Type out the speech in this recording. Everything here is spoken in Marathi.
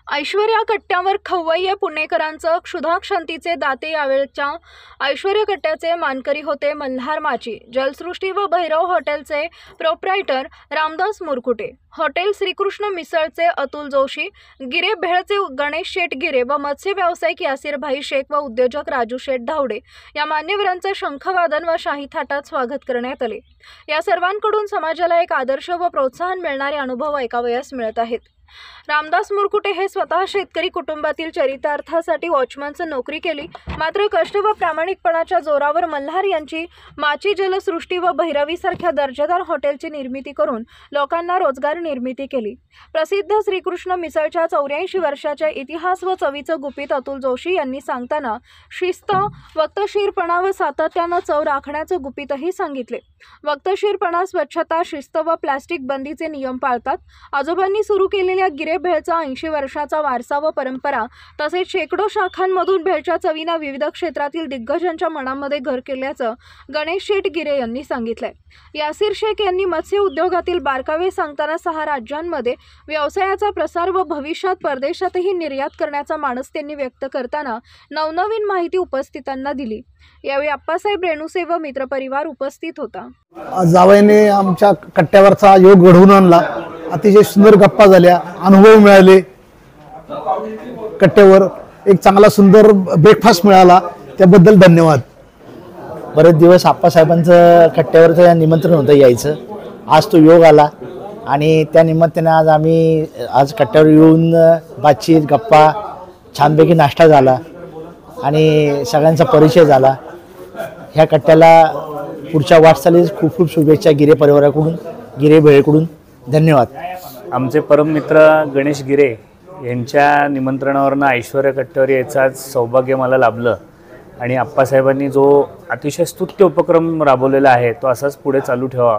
ऐश्वर्या कट्ट्यावर खवय्ये पुणेकरांचं क्षुधाक्षंतीचे दाते। यावेळच्या ऐश्वर्या कट्ट्याचे मानकरी होते मल्हार माची, जलसृष्टी व भैरव हॉटेलचे प्रोप्रायटर रामदास मुरकुटे, हॉटेल श्रीकृष्ण मिसळचे अतुल जोशी, गिरे भेळचे गणेश शेठ गिरे व मत्स्य व्यावसायिक यासिर भाई शेख व उद्योजक राजू शेठ धावडे या मान्यवरांचे शंखवादन व शाही थाटात स्वागत करण्यात आले। या सर्वांकडून समाजाला एक आदर्श व प्रोत्साहन मिळणारे अनुभव ऐकावयास मिळत आहेत। रामदास मुरकुटे हे स्वतः शेतकरी कुटुंबातील चरितार्थासाठी वॉचमनची नोकरी केली, मात्र कष्ट व प्रामाणिकपणाच्या जोरावर मल्हार यांची माची जलसृष्टी व भैरवीसारख्या दर्जेदार हॉटेलची निर्मिती करून लोकांना रोजगार निर्मिती केली। प्रसिद्ध श्रीकृष्ण मिसळच्या 84 वर्षाच्या इतिहास व चवीचं गुपित अतुल जोशी यांनी सांगताना शिस्त, वक्तशीरपणा व सातत्यानं चव राखण्याचं गुपितही सांगितले। वक्तशीरपणा, स्वच्छता, शिस्त व प्लास्टिक बंदीचे नियम पाळतात। आजोबांनी सुरू केलेल्या गिरे भेळचा 80 वर्षाचा वारसा व परंपरा तसेच शेकडो शाखांमधून भेळच्या चवीने विविध क्षेत्रातील दिग्गजांच्या मनामध्ये घर केल्याचं गणेश शेठ गिरे यांनी सांगितलंय। यासिर शेख यांनी मत्स्य उद्योगातील बारकावे सांगताना 6 राज्यांमध्ये व्यवसायाचा प्रसार व भविष्यात परदेशातही निर्यात करण्याचा मानस त्यांनी व्यक्त करताना नवनवीन माहिती उपस्थितांना दिली। यावेळी अप्पासाहेब रेणुसे व मित्रपरिवार उपस्थित होता। जावयाने आमच्या कट्ट्यावरचा योग घडवून आणला। अतिशय सुंदर गप्पा झाल्या, अनुभव मिळाले, कट्ट्यावर एक चांगला सुंदर ब्रेकफास्ट मिळाला, त्याबद्दल धन्यवाद। बरेच दिवस आप्पासाहेबांचं कट्ट्यावरचं निमंत्रण होतं यायचं, आज तो योग आला आणि त्या निमित्ताने आज कट्ट्यावर येऊन बातचीत, गप्पा, छानपैकी नाश्ता झाला आणि सगळ्यांचा परिचय झाला। ह्या कट्ट्याला पुढच्या वाटचालीस खूप खूप शुभेच्छा गिरे परिवाराकडून, गिरे भेळकडून। धन्यवाद। आमचे परम मित्र गणेश गिरे यांच्या निमंत्रणावरनं ऐश्वर्या कट्ट्यावर यायचं सौभाग्य मला लाभलं आणि आप्पासाहेबांनी जो अतिशय स्तुत्य उपक्रम राबवलेला आहे तो असाच पुढे चालू ठेवा।